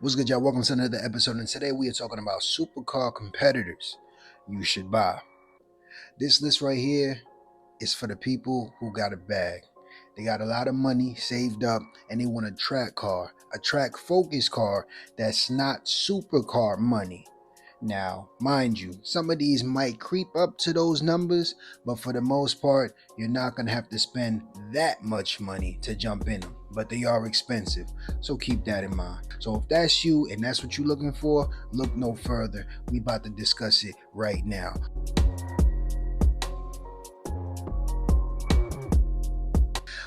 What's good, y'all? Welcome to another episode, and today we are talking about supercar competitors you should buy. This list right here is for the people who got a bag. They got a lot of money saved up and they want a track car, a track focused car that's not supercar money. Now, mind you, some of these might creep up to those numbers, but for the most part, you're not going to have to spend that much money to jump in them, but they are expensive, so keep that in mind. So if that's you and that's what you're looking for, look no further. We about to discuss it right now.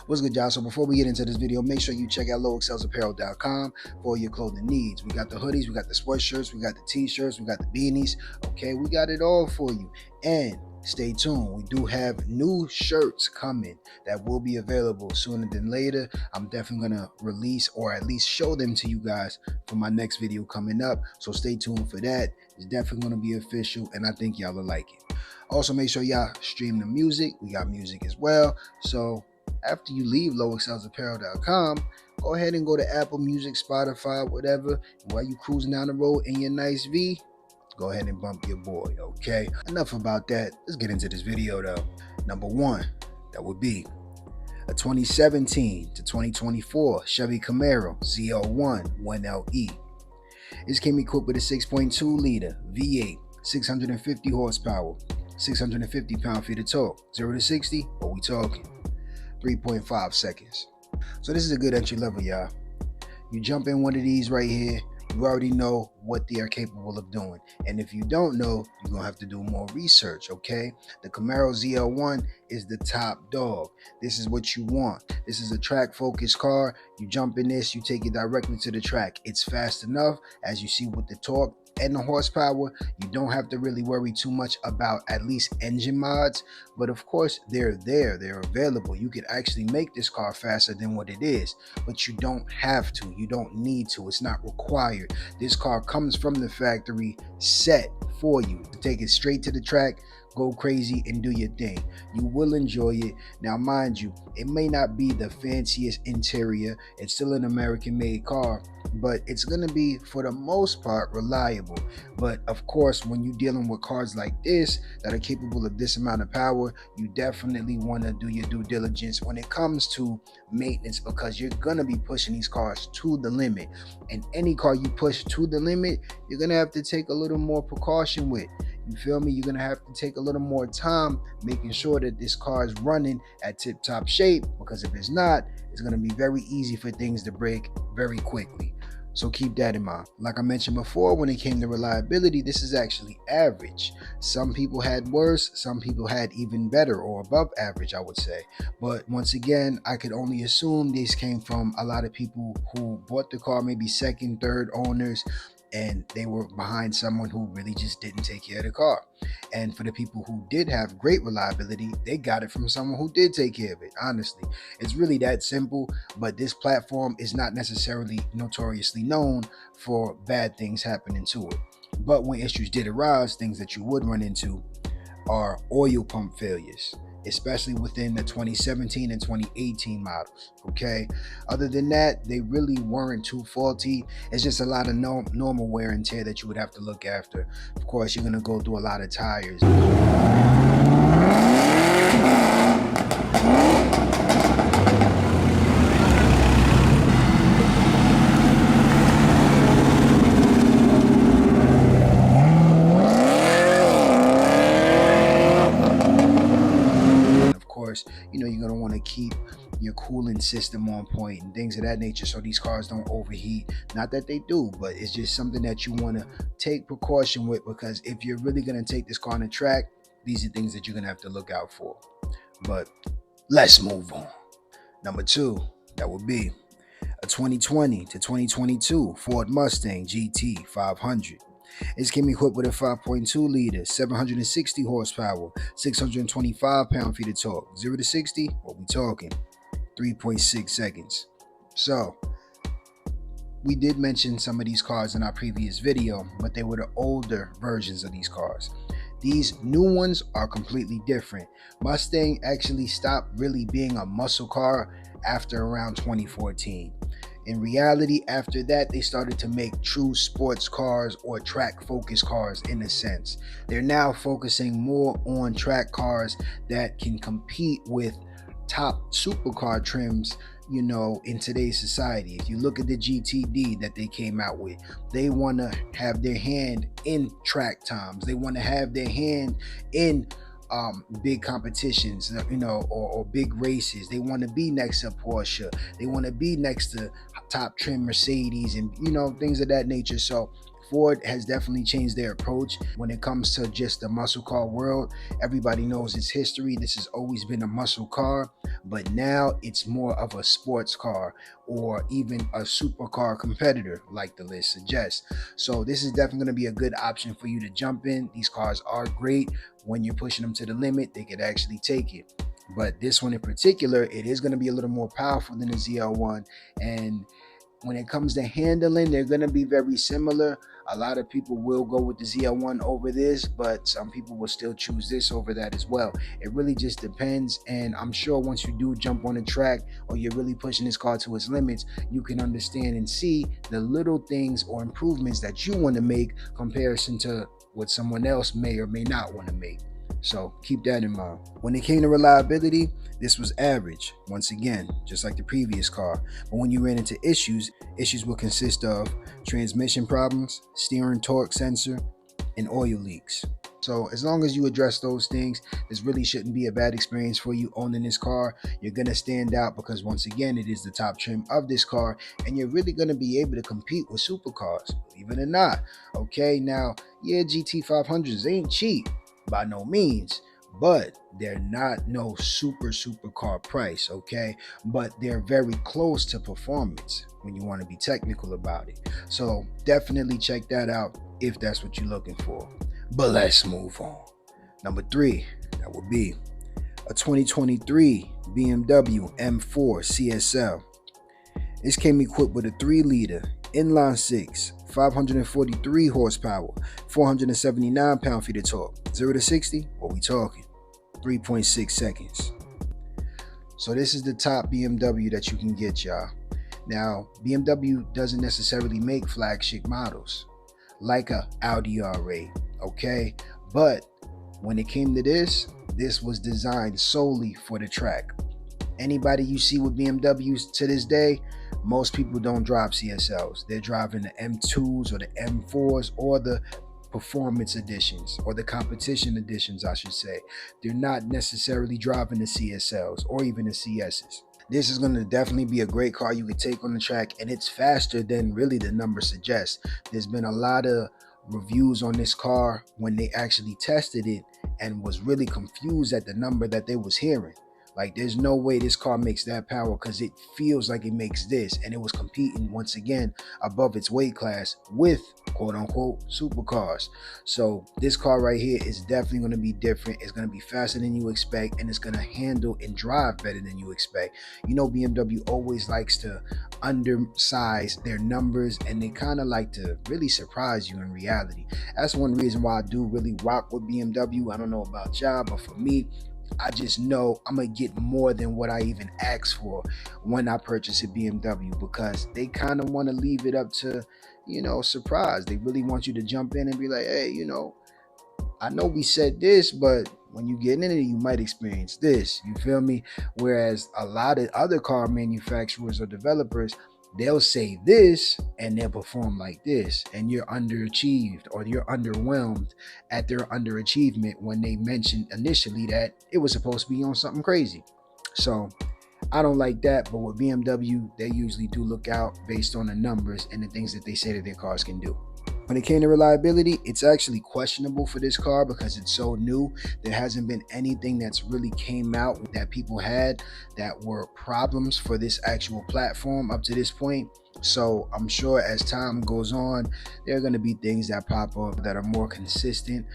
What's good, y'all? So before we get into this video, make sure you check out lowexcelsapparel.com for all your clothing needs. We got the hoodies, we got the sweatshirts, we got the t-shirts, we got the beanies. Okay, we got it all for you. And stay tuned, we do have new shirts coming that will be available sooner than later. I'm definitely gonna release or at least show them to you guys for my next video coming up, so stay tuned for that. It's definitely gonna be official and I think y'all will like it. Also, make sure y'all stream the music. We got music as well. So after you leave lowexcelsapparel.com, go ahead and go to Apple Music, Spotify, whatever. And while you cruising down the road in your nice V, go ahead and bump your boy, okay? Enough about that. Let's get into this video though. Number one, that would be a 2017 to 2024 Chevy Camaro ZL1 1LE. This came equipped with a 6.2 liter V8, 650 horsepower, 650 pound-feet of torque. 0 to 60, what we talking? 3.5 seconds. So this is a good entry level, y'all. You jump in one of these right here, you already know what they are capable of doing. And if you don't know, you're gonna have to do more research, okay? The Camaro ZL1 is the top dog. This is what you want. This is a track focused car. You jump in this, you take it directly to the track. It's fast enough, as you see with the torque and the horsepower. You don't have to really worry too much about at least engine mods, but of course they're available. You could actually make this car faster than what it is, but you don't have to, you don't need to, it's not required. This car comes from the factory set for you to take it straight to the track, go crazy and do your thing. You will enjoy it. Now mind you, it may not be the fanciest interior, it's still an American made car, but it's going to be for the most part reliable. But of course, when you're dealing with cars like this that are capable of this amount of power, you definitely want to do your due diligence when it comes to maintenance, because you're going to be pushing these cars to the limit, and any car you push to the limit, you're going to have to take a little more precaution with. You feel me? You're going to have to take a little more time making sure that this car is running at tip-top shape, because if it's not, it's going to be very easy for things to break very quickly. So keep that in mind. Like I mentioned before, when it came to reliability, this is actually average. Some people had worse, some people had even better or above average, I would say. But once again, I could only assume this came from a lot of people who bought the car, maybe second, third owners, and they were behind someone who really just didn't take care of the car. And for the people who did have great reliability, they got it from someone who did take care of it. Honestly, it's really that simple. But this platform is not necessarily notoriously known for bad things happening to it. But when issues did arise, things that you would run into are oil pump failures, especially within the 2017 and 2018 models, okay? Other than that, they really weren't too faulty. It's just a lot of normal wear and tear that you would have to look after. Of course, you're gonna go through a lot of tires. You know, you're going to want to keep your cooling system on point and things of that nature, so these cars don't overheat. Not that they do, but it's just something that you want to take precaution with, because if you're really going to take this car on the track, these are things that you're going to have to look out for. But let's move on. Number two, that would be a 2020 to 2022 Ford Mustang GT 500. This came equipped with a 5.2 liter, 760 horsepower, 625 pound-feet of torque. 0 to 60, what we talking? 3.6 seconds. So, we did mention some of these cars in our previous video, but they were the older versions of these cars. These new ones are completely different. Mustang actually stopped really being a muscle car after around 2014. In reality, after that, they started to make true sports cars or track focused cars in a sense. They're now focusing more on track cars that can compete with top supercar trims, in today's society. If you look at the GTD that they came out with, they want to have their hand in track times. They want to have their hand in big competitions, or big races. They want to be next to Porsche. They want to be next to top trim Mercedes and things of that nature. So Ford has definitely changed their approach when it comes to just the muscle car world. Everybody knows its history. This has always been a muscle car, but now it's more of a sports car or even a supercar competitor, like the list suggests. So this is definitely going to be a good option for you to jump in. These cars are great. When you're pushing them to the limit, they could actually take it. But this one in particular, it is going to be a little more powerful than the ZL1. And when it comes to handling, they're going to be very similar. A lot of people will go with the ZL1 over this, but some people will still choose this over that as well. It really just depends. And I'm sure once you do jump on the track or you're really pushing this car to its limits, you can understand and see the little things or improvements that you want to make comparison to what someone else may or may not want to make. So keep that in mind. When it came to reliability, this was average, once again, just like the previous car. But when you ran into issues will consist of transmission problems, steering torque sensor, and oil leaks. So as long as you address those things, this really shouldn't be a bad experience for you owning this car. You're going to stand out because once again, it is the top trim of this car, and you're really going to be able to compete with supercars, believe it or not. Okay, now, yeah, GT500s ain't cheap by no means, but they're not no supercar price, okay? But they're very close to performance when you want to be technical about it. So definitely check that out if that's what you're looking for. But let's move on. Number 3, that would be a 2023 BMW M4 CSL. This came equipped with a 3-liter inline 6, 543 horsepower, 479 pound-feet of torque. 0 to 60, what we talking? 3.6 seconds. So this is the top BMW that you can get, y'all. Now, BMW doesn't necessarily make flagship models like a Audi R8, okay? But when it came to this was designed solely for the track. Anybody you see with BMWs to this day, most people don't drive CSLs. They're driving the M2s or the M4s or the performance editions or the competition editions, I should say. They're not necessarily driving the CSLs or even the CSs. This is going to definitely be a great car you could take on the track, and it's faster than really the number suggests. There's been a lot of reviews on this car when they actually tested it and was really confused at the number that they was hearing. Like, there's no way this car makes that power because it feels like it makes this. And it was competing, once again, above its weight class with quote-unquote supercars. So this car right here is definitely going to be different. It's going to be faster than you expect, and it's going to handle and drive better than you expect. You know, BMW always likes to undersize their numbers, and they kind of like to really surprise you in reality. That's one reason why I do really rock with BMW. I don't know about y'all, but for me, I just know I'm going to get more than what I even asked for when I purchase a BMW, because they kind of want to leave it up to, surprise. They really want you to jump in and be like, hey, I know we said this, but when you get in it, you might experience this. You feel me? Whereas a lot of other car manufacturers or developers, they'll say this and they'll perform like this, and you're underachieved or you're underwhelmed at their underachievement when they mentioned initially that it was supposed to be on something crazy. So I don't like that, but with BMW, they usually do look out based on the numbers and the things that they say that their cars can do. When it came to reliability, it's actually questionable for this car because it's so new. There hasn't been anything that's really came out that people had that were problems for this actual platform up to this point. So I'm sure as time goes on, there are going to be things that pop up that are more consistent,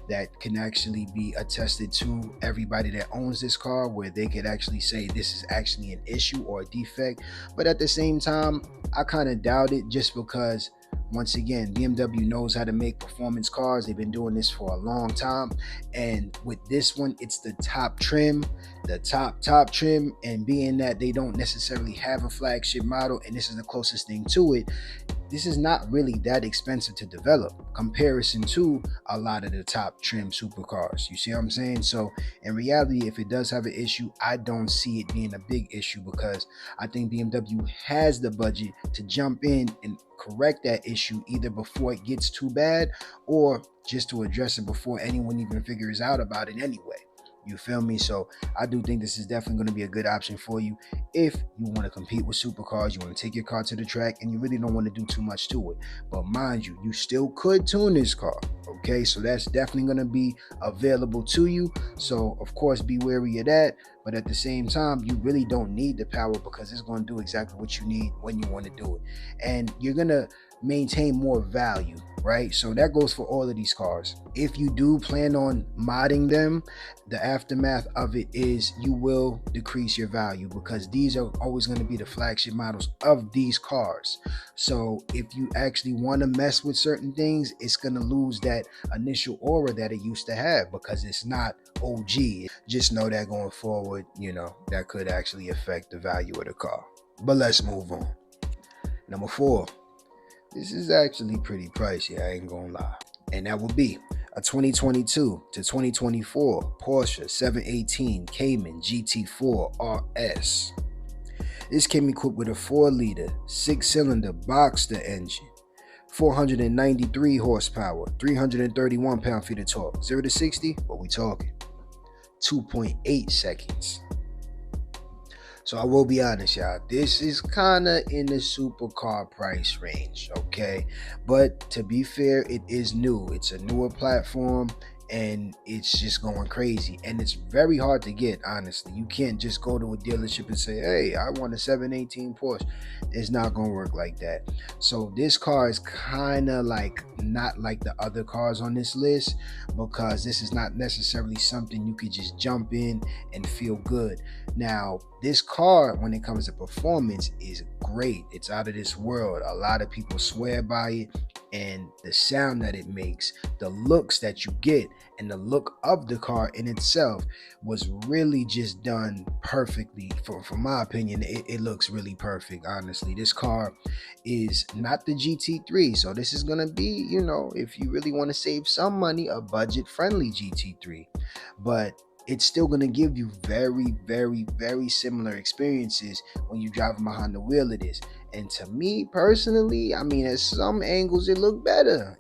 that can actually be attested to everybody that owns this car, where they could actually say this is actually an issue or a defect. But at the same time, I kind of doubt it, just because once again, BMW knows how to make performance cars. They've been doing this for a long time, and with this one, it's the top trim, the top trim. And being that they don't necessarily have a flagship model, and this is the closest thing to it, this is not really that expensive to develop comparison to a lot of the top trim supercars. You see what I'm saying? So in reality, if it does have an issue, I don't see it being a big issue, because I think BMW has the budget to jump in and correct that issue either before it gets too bad, or just to address it before anyone even figures out about it anyway. You feel me? So I do think this is definitely going to be a good option for you if you want to compete with supercars, you want to take your car to the track, and you really don't want to do too much to it. But mind you, you still could tune this car, okay? So that's definitely going to be available to you. So of course, be wary of that. But at the same time, you really don't need the power, because it's going to do exactly what you need when you want to do it. And you're going to maintain more value, right? So that goes for all of these cars. If you do plan on modding them, the aftermath of it is you will decrease your value, because these are always going to be the flagship models of these cars. So if you actually want to mess with certain things, it's going to lose that initial aura that it used to have, because it's not OG. Just know that going forward, that could actually affect the value of the car. But let's move on. Number 4. This is actually pretty pricey, I ain't gonna lie. And that will be a 2022 to 2024 Porsche 718 Cayman GT4 RS. This came equipped with a 4-liter, 6-cylinder Boxster engine, 493 horsepower, 331 pound-feet of torque. 0 to 60, what we talking? 2.8 seconds. So I will be honest, y'all, this is kind of in the supercar price range, okay? But to be fair, it is new. It's a newer platform, and it's just going crazy. And it's very hard to get, honestly. You can't just go to a dealership and say, hey, I want a 718 Porsche. It's not going to work like that. So this car is kind of like not like the other cars on this list, because this is not necessarily something you could just jump in and feel good. Now, this car, when it comes to performance, is great. It's out of this world. A lot of people swear by it. And the sound that it makes, the looks that you get, and the look of the car in itself was really just done perfectly. For my opinion, it looks really perfect, honestly. This car is not the GT3, so this is gonna be, if you really want to save some money, a budget-friendly GT3. But it's still going to give you very, very, very similar experiences when you're driving behind the wheel of this. And to me personally, I mean, at some angles it look better,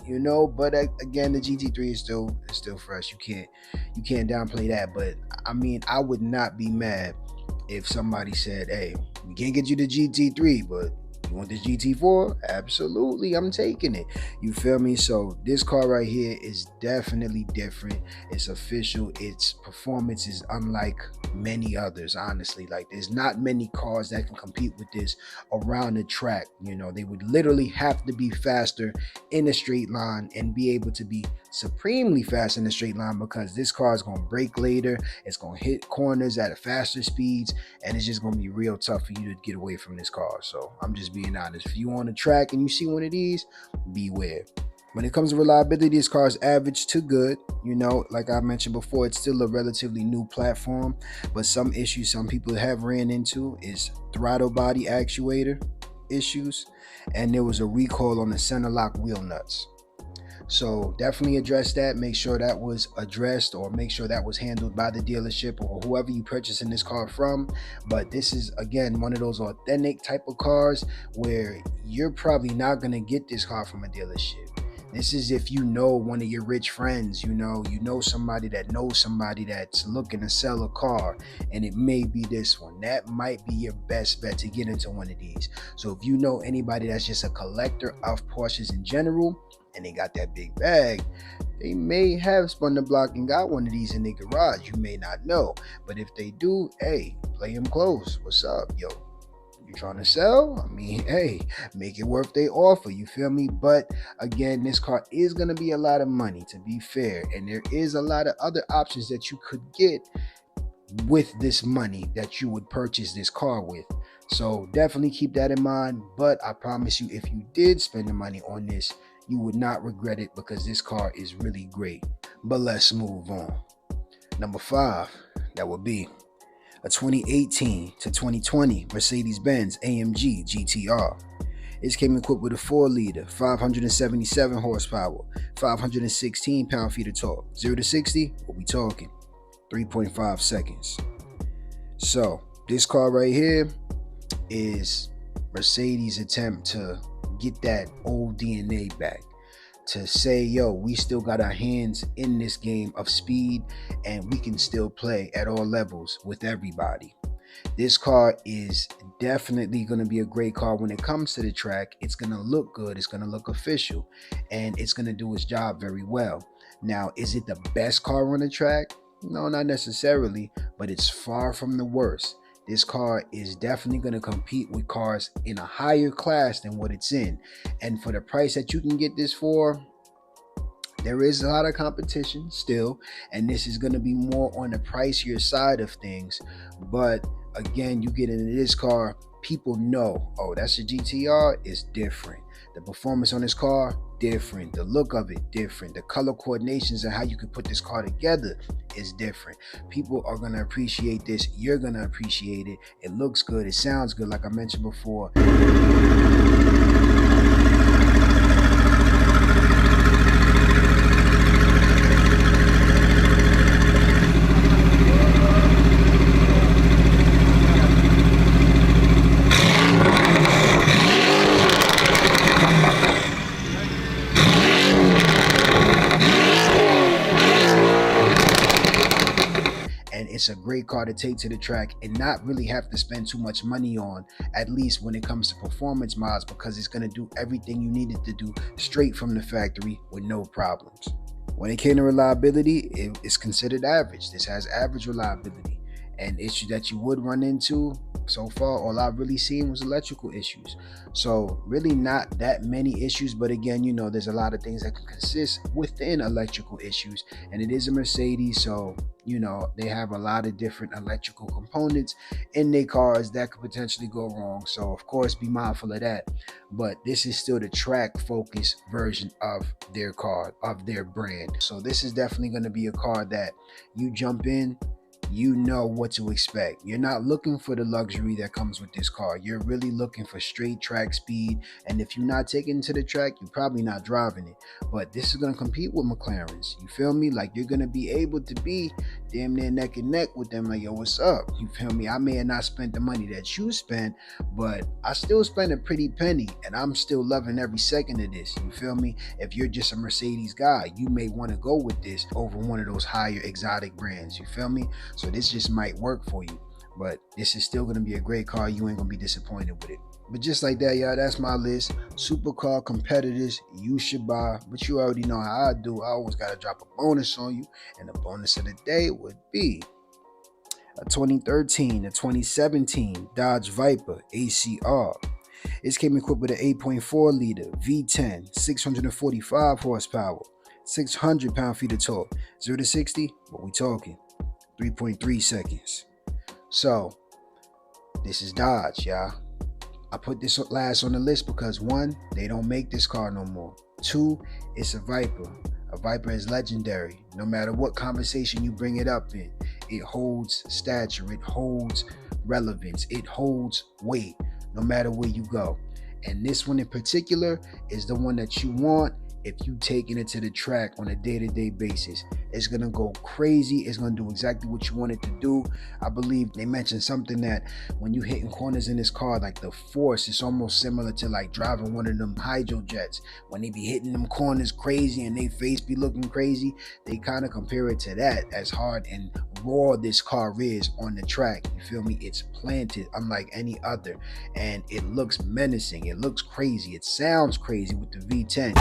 but again, the GT3 is still fresh. You can't downplay that. But I mean, I would not be mad if somebody said, hey, we can't get you the GT3, but you want this GT4? Absolutely, I'm taking it. You feel me? So this car right here is definitely different. It's official. Its performance is unlike many others, honestly. Like, there's not many cars that can compete with this around the track. They would literally have to be faster in a straight line and be able to be supremely fast in a straight line, because this car is going to brake later. It's going to hit corners at a faster speeds, and it's just going to be real tough for you to get away from this car. So I'm just being honest. If you on the track and you see one of these, beware. When it comes to reliability, this car is average to good. Like I mentioned before, it's still a relatively new platform, but some issues some people have ran into is throttle body actuator issues, and there was a recall on the center lock wheel nuts. So definitely address that. Make sure that was addressed, or make sure that was handled by the dealership or whoever you purchasing this car from. But this is, again, one of those authentic type of cars where you're probably not going to get this car from a dealership. This is if you know one of your rich friends, you know somebody that knows somebody that's looking to sell a car, and it may be this one. That might be your best bet to get into one of these. So if you know anybody that's just a collector of Porsches in general, and they got that big bag, they may have spun the block and got one of these in their garage. You may not know, but if they do, hey, play them close. What's up, yo? You trying to sell? I mean, hey, make it worth their offer. You feel me? But again, this car is going to be a lot of money, to be fair, and there is a lot of other options that you could get with this money that you would purchase this car with. So definitely keep that in mind. But I promise you, if you did spend the money on this, you would not regret it, because this car is really great. But let's move on. Number 5, that would be a 2018 to 2020 Mercedes-Benz AMG GTR. It came equipped with a 4-liter, 577 horsepower, 516 pound-feet of torque. 0 to 60, what we talking? 3.5 seconds. So this car right here is Mercedes' attempt to get that old DNA back, to say, yo, we still got our hands in this game of speed and we can still play at all levels with everybody. This car is definitely going to be a great car when it comes to the track. It's going to look good, it's going to look official, and it's going to do its job very well. Now, is it the best car on the track? No, not necessarily, but it's far from the worst. This car is definitely going to compete with cars in a higher class than what it's in. And for the price that you can get this for, there is a lot of competition still, and this is going to be more on the pricier side of things. But again, you get into this car, people know, oh, that's a GTR, it's different. The performance on this car, different. The look of it, different. The color coordinations and how you can put this car together is different. People are going to appreciate this. You're going to appreciate it. It looks good. It sounds good, like I mentioned before. It's a great car to take to the track and not really have to spend too much money on, at least when it comes to performance mods, because it's going to do everything you need it to do straight from the factory with no problems. When it came to reliability, it's considered average. This has average reliability. And issues that you would run into, so far, all I've really seen was electrical issues. So really not that many issues, but again, you know, there's a lot of things that can consist within electrical issues, and it is a Mercedes, so you know, they have a lot of different electrical components in their cars that could potentially go wrong. So of course, be mindful of that. But this is still the track focused version of their car, of their brand. So this is definitely going to be a car that you jump in, you know what to expect. You're not looking for the luxury that comes with this car. You're really looking for straight track speed. And if you're not taking it to the track, you're probably not driving it. But this is going to compete with McLarens. You feel me? Like, you're going to be able to be damn near neck and neck with them. Like, yo, what's up? You feel me? I may have not spent the money that you spent, but I still spent a pretty penny, and I'm still loving every second of this. You feel me? If you're just a Mercedes guy, you may want to go with this over one of those higher exotic brands. You feel me? So this just might work for you, but this is still going to be a great car. You ain't going to be disappointed with it. But just like that, y'all, that's my list. Supercar competitors you should buy, but you already know how I do. I always got to drop a bonus on you, and the bonus of the day would be a 2013 to 2017 Dodge Viper ACR. It came equipped with an 8.4 liter V10, 645 horsepower, 600 pound-feet of torque. 0 to 60, what we talking? 3.3 seconds. So this is Dodge, y'all. I put this last on the list because 1, they don't make this car no more. 2, it's a Viper. A Viper is legendary. No matter what conversation you bring it up in, it holds stature, it holds relevance, it holds weight, no matter where you go. And this one in particular is the one that you want if you taking it to the track on a day-to-day basis. It's gonna go crazy. It's gonna do exactly what you want it to do. I believe they mentioned something that when you hitting corners in this car, like the force is almost similar to like driving one of them hydro jets. When they be hitting them corners crazy and they face be looking crazy, they kind of compare it to that, as hard and raw this car is on the track. You feel me? It's planted unlike any other, and it looks menacing. It looks crazy. It sounds crazy with the V10.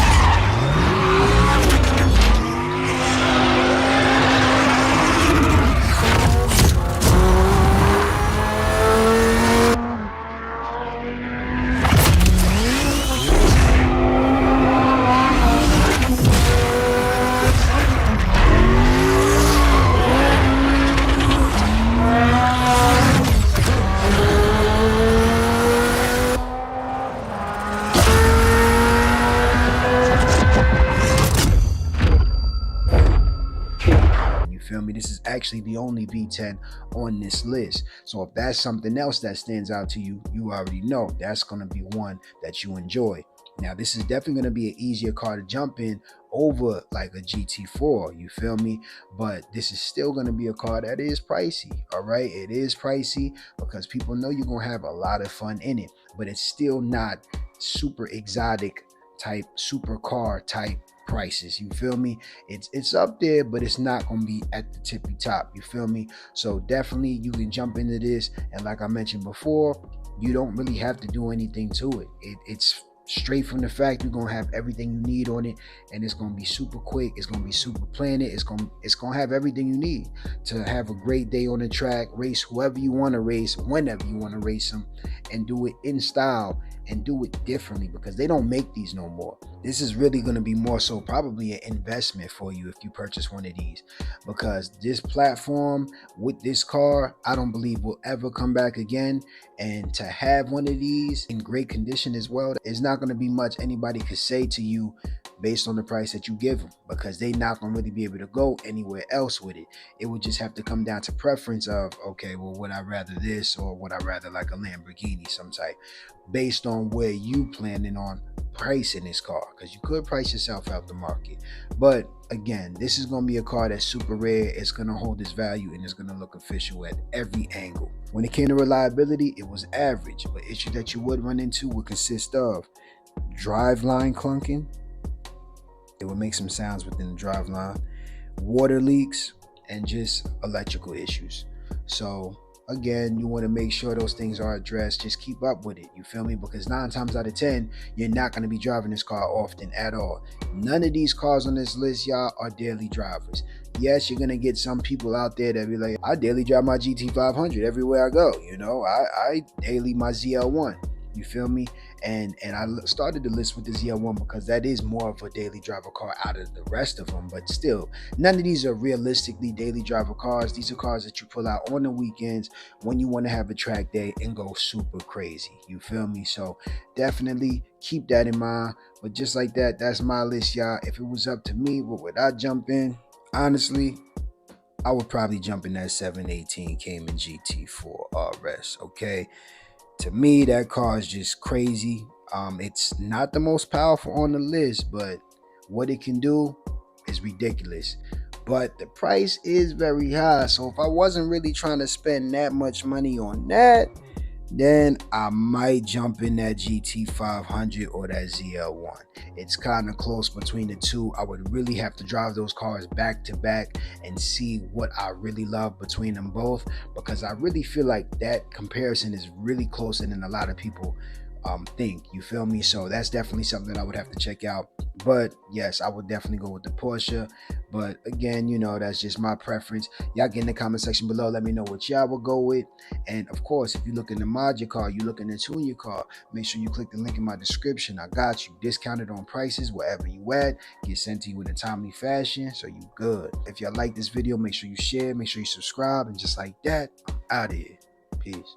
feel me? This is actually the only V10 on this list. So if that's something else that stands out to you, you already know that's going to be one that you enjoy. Now, this is definitely going to be an easier car to jump in over like a GT4, you feel me? But this is still going to be a car that is pricey, all right? It is pricey because people know you're going to have a lot of fun in it, but it's still not super exotic type, supercar type prices, you feel me? It's up there, but it's not going to be at the tippy top, you feel me? So definitely you can jump into this, and like I mentioned before, you don't really have to do anything to it. It's straight from the factory. You're gonna have everything you need on it, and it's gonna be super quick. It's gonna be super planted. It's gonna have everything you need to have a great day on the track, race whoever you want to race, whenever you want to race them, and do it in style and do it differently, because they don't make these no more. This is really going to be more so probably an investment for you if you purchase one of these, because this platform with this car, I don't believe will ever come back again. And to have one of these in great condition as well, it's not going to be much anybody could say to you based on the price that you give them, because they're not going to really be able to go anywhere else with it. It would just have to come down to preference of, okay, well, would I rather this, or would I rather like a Lamborghini some type, based on where you planning on pricing this car, because you could price yourself out the market. But again, this is going to be a car that's super rare. It's going to hold its value, and it's going to look official at every angle. When it came to reliability, it was average, but issue that you would run into would consist of driveline clunking. It would make some sounds within the driveline, water leaks, and just electrical issues. So again, you want to make sure those things are addressed. Just keep up with it, you feel me? Because 9 times out of 10, you're not going to be driving this car often at all. None of these cars on this list, y'all, are daily drivers. Yes, you're going to get some people out there that be like, I daily drive my GT500 everywhere I go. You know, I daily my ZL1. You feel me? And I started the list with the ZL1 because that is more of a daily driver car out of the rest of them. But still, none of these are realistically daily driver cars. These are cars that you pull out on the weekends when you want to have a track day and go super crazy. You feel me? So definitely keep that in mind. But just like that, that's my list, y'all. If it was up to me, what would I jump in? Honestly, I would probably jump in that 718 Cayman GT4 RS, okay? To me, that car is just crazy. It's not the most powerful on the list, but what it can do is ridiculous. But the price is very high. So if I wasn't really trying to spend that much money on that, then I might jump in that GT500 or that ZL1. It's kind of close between the two. I would really have to drive those cars back to back and see what I really love between them both, because I really feel like that comparison is really closer than a lot of people think, you feel me? So that's definitely something that I would have to check out. But yes, I would definitely go with the Porsche. But again, you know, that's just my preference. Y'all get in the comment section below, let me know what y'all would go with. And of course, if you're looking to mod your car, you're looking to tune your car, make sure you click the link in my description. I got you discounted on prices wherever you at, get sent to you in a timely fashion, so you good. If y'all like this video, make sure you share, make sure you subscribe, and just like that, I'm out of here. Peace.